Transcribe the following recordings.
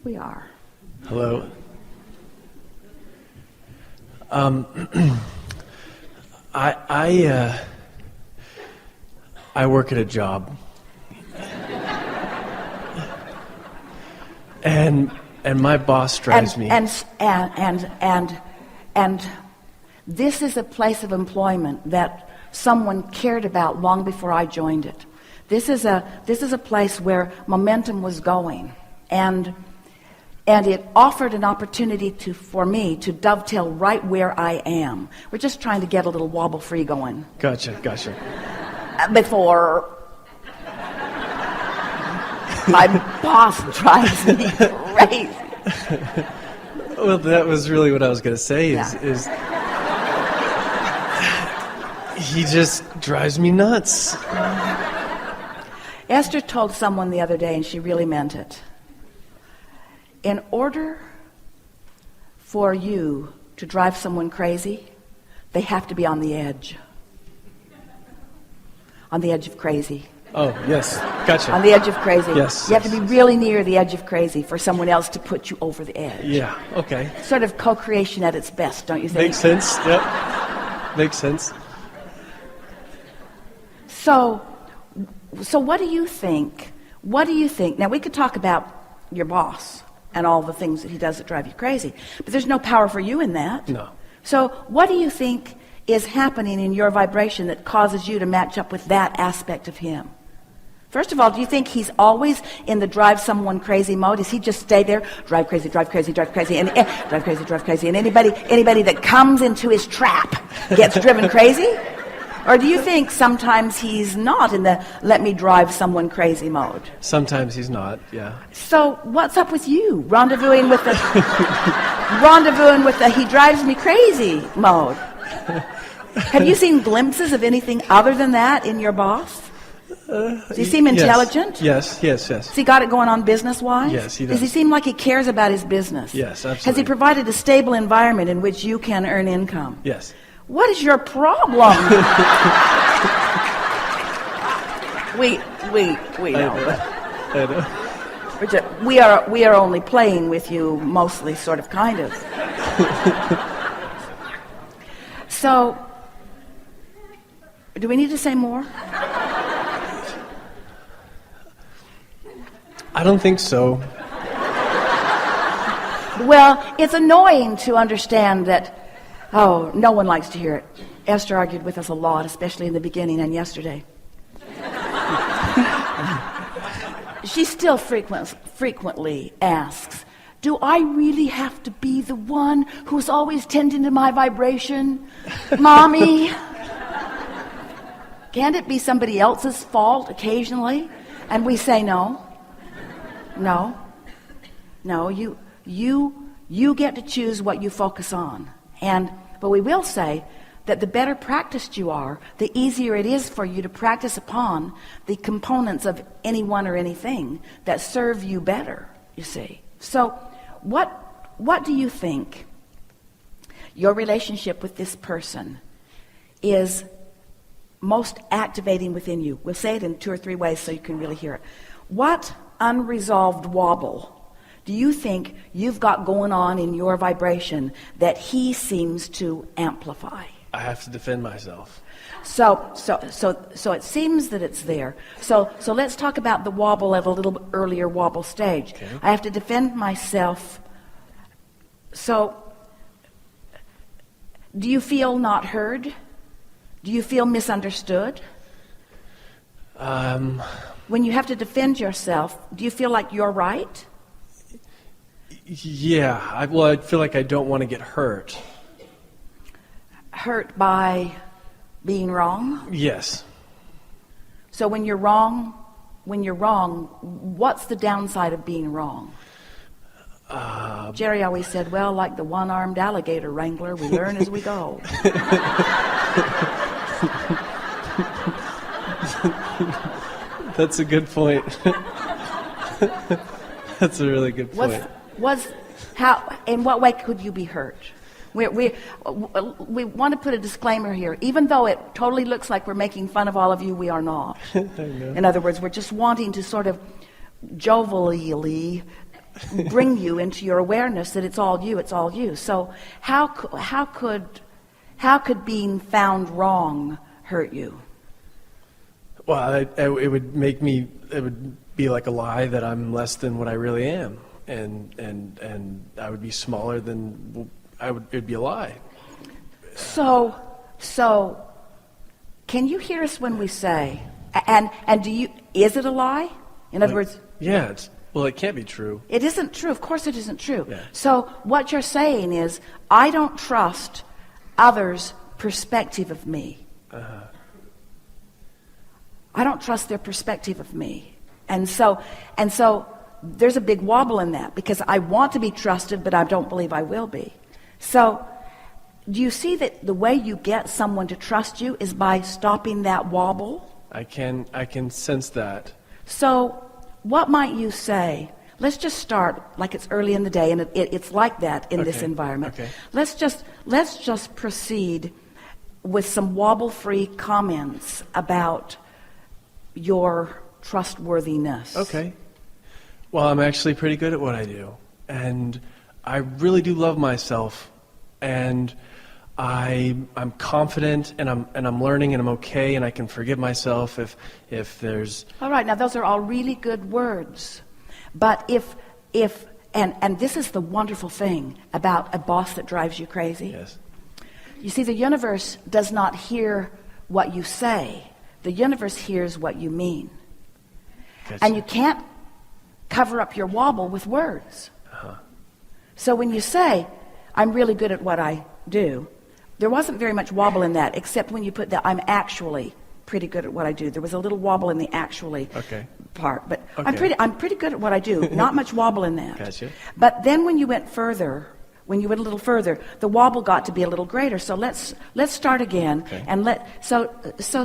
We are. Hello. I work at a job, and my boss drives me. And this is a place of employment that someone cared about long before I joined it. This is a place where momentum was going, and it offered an opportunity for me to dovetail right where I am. We're just trying to get a little wobble free going. Gotcha. Before my boss drives me crazy. Well, that was really what I was going to say. Is he just drives me nuts. Esther told someone the other day, and she really meant it. In order for you to drive someone crazy, they have to be on the edge. On the edge of crazy. Oh, yes. Gotcha. On the edge of crazy. Yes. You have to be really near the edge of crazy for someone else to put you over the edge. Yeah, okay. Sort of co-creation at its best, don't you think? Makes sense, yep. Makes sense. So what do you think? What do you think? Now, we could talk about your boss and all the things that he does that drive you crazy, but there's no power for you in that. No. So what do you think is happening in your vibration that causes you to match up with that aspect of him? First of all, do you think he's always in the drive someone crazy mode? Does he just stay there, drive crazy, and drive crazy, and anybody that comes into his trap gets driven crazy? Or do you think sometimes he's not in the let me drive someone crazy mode? Sometimes he's not, yeah. So what's up with you? Rendezvousing with the he drives me crazy mode. Have you seen glimpses of anything other than that in your boss? Does he seem intelligent? Yes. Has he got it going on business-wise? Yes, he does. Does he seem like he cares about his business? Yes, absolutely. Has he provided a stable environment in which you can earn income? Yes. What is your problem? we know. I know. We are only playing with you, mostly, sort of, kind of. So, do we need to say more? I don't think so. Well, it's annoying to understand that. Oh, no one likes to hear it. Esther argued with us a lot, especially in the beginning and yesterday. She still frequently asks, do I really have to be the one who's always tending to my vibration? Mommy? Can't it be somebody else's fault occasionally? And we say no. No, you get to choose what you focus on. But we will say that the better practiced you are, the easier it is for you to practice upon the components of anyone or anything that serve you better, you see. So what do you think your relationship with this person is most activating within you? We'll say it in 2 or 3 ways so you can really hear it. What unresolved wobble do you think you've got going on in your vibration that he seems to amplify? I have to defend myself. So it seems that it's there. So let's talk about the wobble at a little earlier wobble stage. Okay. I have to defend myself. So, do you feel not heard? Do you feel misunderstood? When you have to defend yourself, do you feel like you're right? Yeah, I feel like I don't want to get hurt. Hurt by being wrong? Yes. So when you're wrong, what's the downside of being wrong? Jerry always said, well, like the one-armed alligator wrangler, we learn as we go. That's a good point. That's a really good point. In what way could you be hurt? We want to put a disclaimer here. Even though it totally looks like we're making fun of all of you, we are not. In other words, we're just wanting to sort of jovially bring you into your awareness that it's all you, it's all you. So how could being found wrong hurt you? Well, it would make me. It would be like a lie that I'm less than what I really am, and I would be smaller than I would. It'd be a lie. So, can you hear us when we say, and do you? Is it a lie? In other words, yeah. Well, it can't be true. It isn't true. Of course, it isn't true. Yeah. So what you're saying is, I don't trust others' perspective of me. I don't trust their perspective of me. And so there's a big wobble in that, because I want to be trusted, but I don't believe I will be. So do you see that the way you get someone to trust you is by stopping that wobble? I can sense that. So what might you say? Let's just start like it's early in the day, and it's like that in this environment. Okay. Let's just proceed with some wobble-free comments about your trustworthiness. Okay. Well, I'm actually pretty good at what I do, and I really do love myself, and I'm confident, and I'm learning, and I'm okay, and I can forgive myself if there's. All right. Now those are all really good words, but if and this is the wonderful thing about a boss that drives you crazy. Yes. You see, the universe does not hear what you say. The universe hears what you mean. Gotcha. And you can't cover up your wobble with words. So when you say, I'm really good at what I do, there wasn't very much wobble in that, except when you put that I'm actually pretty good at what I do. There was a little wobble in the actually part. But Okay. I'm pretty good at what I do. Not much wobble in that. Gotcha. But then when you went a little further, the wobble got to be a little greater. So let's start again, Okay. and so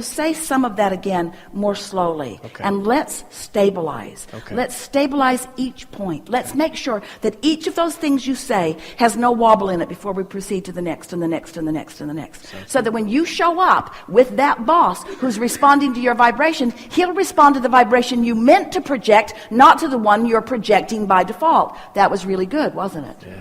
say some of that again more slowly, Okay. and let's stabilize. Okay. Let's stabilize each point. Let's make sure that each of those things you say has no wobble in it before we proceed to the next and the next and the next and the next. So that when you show up with that boss who's responding to your vibration, he'll respond to the vibration you meant to project, not to the one you're projecting by default. That was really good, wasn't it? Yeah.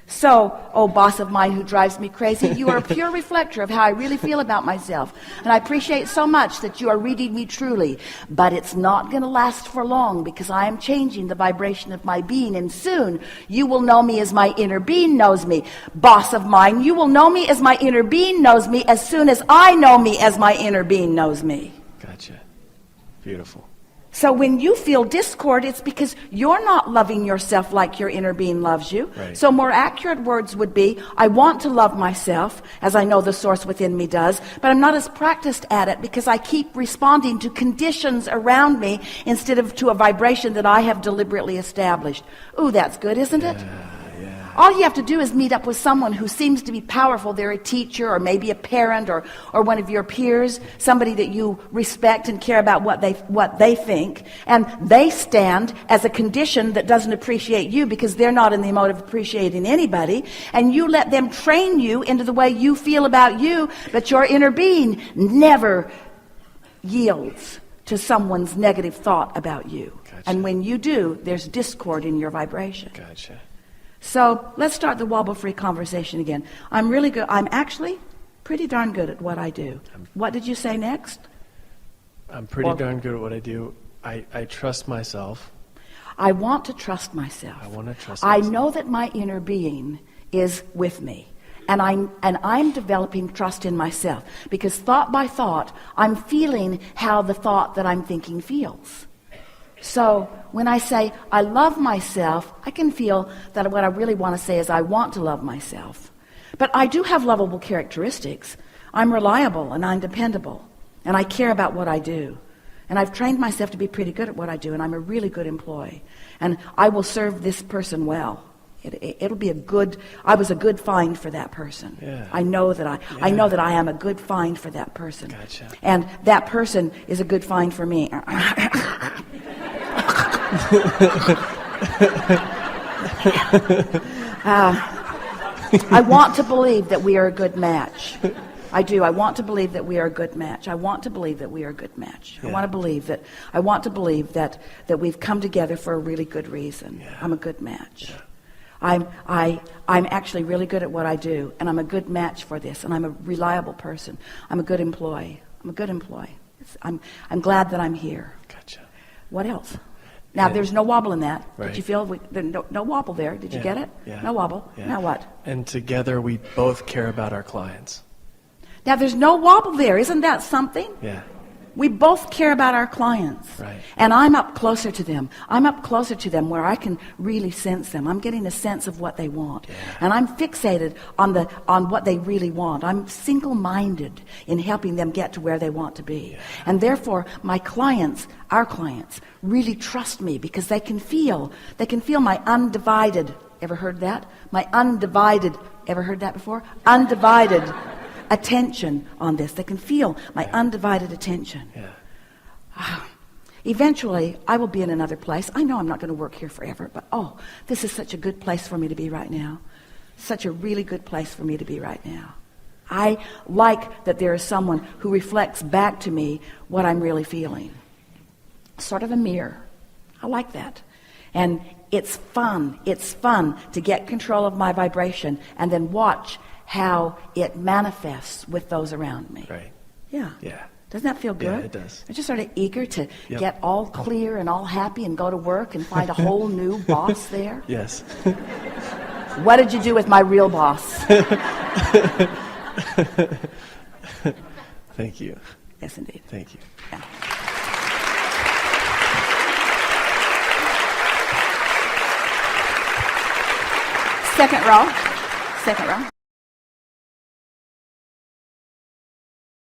So, oh boss of mine who drives me crazy, you are a pure reflector of how I really feel about myself. And I appreciate so much that you are reading me truly. But it's not going to last for long, because I am changing the vibration of my being. And soon you will know me as my inner being knows me. Boss of mine, you will know me as my inner being knows me as soon as I know me as my inner being knows me. Gotcha. Beautiful. So when you feel discord, it's because you're not loving yourself like your inner being loves you. Right. So more accurate words would be, I want to love myself, as I know the source within me does, but I'm not as practiced at it because I keep responding to conditions around me instead of to a vibration that I have deliberately established. Ooh, that's good, isn't it? All you have to do is meet up with someone who seems to be powerful. They're a teacher, or maybe a parent, or one of your peers, somebody that you respect and care about what they think, and they stand as a condition that doesn't appreciate you because they're not in the mode of appreciating anybody, and you let them train you into the way you feel about you, but your inner being never yields to someone's negative thought about you. Gotcha. And when you do, there's discord in your vibration. Gotcha. So let's start the wobble-free conversation again. I'm really good. I'm actually pretty darn good at what I do. What did you say next? I'm pretty darn good at what I do. I trust myself. I want to trust myself. I want to trust I myself. know that my inner being is with me. And I'm developing trust in myself. Because thought by thought, I'm feeling how the thought that I'm thinking feels. So when I say I love myself, I can feel that what I really want to say is I want to love myself. But I do have lovable characteristics. I'm reliable and I'm dependable. And I care about what I do. And I've trained myself to be pretty good at what I do. And I'm a really good employee. And I will serve this person well. It'll be I was a good find for that person. Yeah. I know that I know that I am a good find for that person. Gotcha. And that person is a good find for me. I want to believe that we are a good match. I do. I want to believe that we are a good match. I want to believe that we are a good match. Yeah. I want to believe that we've come together for a really good reason. Yeah. I'm a good match. Yeah. I'm actually really good at what I do, and I'm a good match for this, and I'm a reliable person. I'm a good employee. I'm glad that I'm here. Gotcha. What else? Now, And- there's no wobble in that. Right. Did you feel no wobble there? Did you Yeah. get it? Yeah. No wobble. Yeah. Now what? And together we both care about our clients. Now, there's no wobble there. Isn't that something? Yeah. We both care about our clients. Right. And I'm up closer to them. I'm up closer to them where I can really sense them. I'm getting a sense of what they want. Yeah. And I'm fixated on what they really want. I'm single-minded in helping them get to where they want to be. Yeah. And therefore, my clients, our clients, really trust me because they can feel my undivided, ever heard that? My undivided, ever heard that before? Undivided attention on this. They can feel my undivided attention. Yeah. Eventually, I will be in another place. I know I'm not going to work here forever, but this is such a good place for me to be right now. Such a really good place for me to be right now. I like that there is someone who reflects back to me what I'm really feeling. Sort of a mirror. I like that. And it's fun. It's fun to get control of my vibration and then watch how it manifests with those around me. Right. Yeah. Yeah. Doesn't that feel good? Yeah, it does. I'm just sort of eager to Yep. get all clear and all happy and go to work and find a whole new boss there. Yes. What did you do with my real boss? Thank you. Yes, indeed. Thank you. Yeah. Second row. Second row.